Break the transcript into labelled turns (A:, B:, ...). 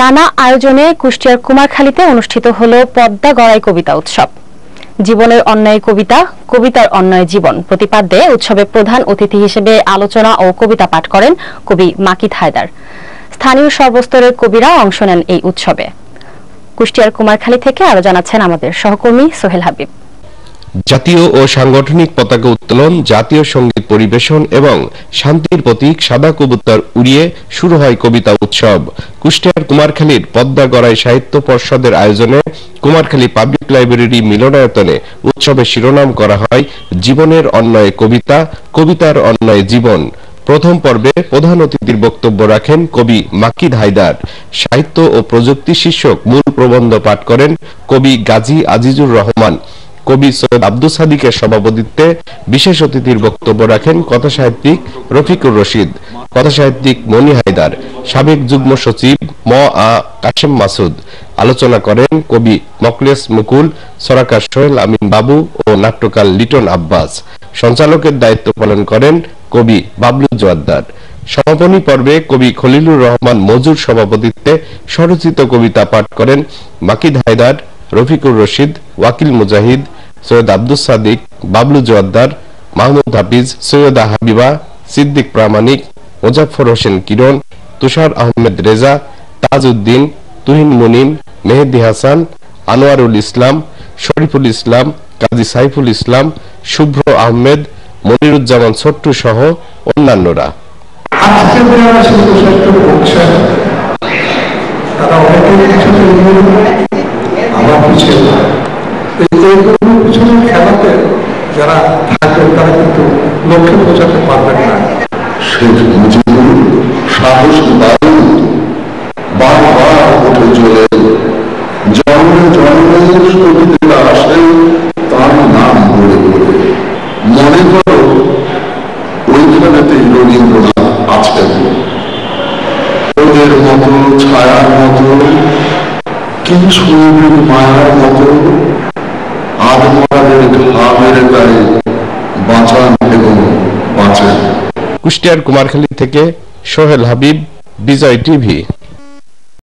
A: নানা আয়োজনে কুষ্টিয়ার কুমারখালীতে অনুষ্ঠিত হলো পদ্মা গড়াই কবিতা উৎসব। জীবনের অন্যায় কবিতা, কবিতার অন্যায় জীবন প্রতিপাদ্যে উৎসবে প্রধান অতিথি হিসেবে আলোচনা ও কবিতা পাঠ করেন কবি মাকিদ হায়দার। স্থানীয় সর্বস্তরের কবিরা অংশ নেন এই উৎসবে। কুষ্টিয়ার কুমারখালী থেকে আরো জানাচ্ছেন আমাদের সহকর্মী সোহেল হাবিব।
B: জাতীয় ও সাংগঠনিক পতাকা উত্তোলন, জাতীয় সঙ্গীত পরিবেশন এবং শান্তির প্রতীক সাদা কবুতর উড়িয়ে শুরু হয় কবিতা উৎসব। কুষ্টিয়ার কুমারখালীর পদ্মা গড়াই সাহিত্য পর্ষদের আয়োজনে কুমারখালী পাবলিক লাইব্রেরি মিলনায়তনে উৎসবের শিরোনাম করা হয় জীবনের অন্যায় কবিতা, কবিতার অন্যায় জীবন। প্রথম পর্বে প্রধান অতিথির বক্তব্য রাখেন কবি মাকিদ হায়দার। সাহিত্য ও প্রযুক্তি শীর্ষক মূল প্রবন্ধ পাঠ করেন কবি গাজী আজিজুর রহমান। কবি সৈয়দ আব্দুল সাদিকের সভাপতিত্বে বিশেষ অতিথির বক্তব্য রাখেন কথাসাহিত্যিক রফিকুর রশিদ, কথাসাহিত্যিক মনি হায়দার, সাবেক যুগ্ম সচিব কাশেম মাসুদ। আলোচনা করেন কবি মকলেস মুকুল, সরাকার সোহেল আমিন বাবু ও নাট্যকার লিটন আব্বাস। সঞ্চালকের দায়িত্ব পালন করেন কবি বাবলু জোয়াদ্দার। সমাপনী পর্বে কবি খলিলুর রহমান মজুর সভাপতিত্বে স্বরচিত কবিতা পাঠ করেন মাকিদ হায়দার, রফিকুর রশিদ, ওয়াকিল মুজাহিদ, সৈয়দ আব্দুল সাদিক, বাবলু জোয়াদ্দার, মাহমুদ হাফিজ, সৈয়দা হাবিবা, সিদ্দিক প্রামাণিক, মোজাফফর হোসেন কিরণ, তুষার আহমেদ রেজা, তাজউদ্দিন, তুহিন মুনিম, মেহেদি হাসান, আনোয়ারুল ইসলাম, শরীফুল ইসলাম, কাজী সাইফুল ইসলাম, শুভ্র আহমেদ, মনিরুজ্জামান ছোট্টু সহ অন্যান্যরা।
C: খেলাতে যারা থাকবেন তারা কিন্তু লক্ষ্যে পৌঁছাতে পারবেন না। শেখ মুজিবুর সাহস বারবার উঠে চলে জন্মে জন্মে শহীদরা আসে তার নাম বলে বলে। মনে করো ওইখানেতে রবীন্দ্রনাথ আছেন, ওদের মতো ছায়ার মতো কি শরীরের মায়ার মতো
B: কুষ্টিয়ার কুমারখালী থেকে সোহেল হাবিব, বিজয় টিভি।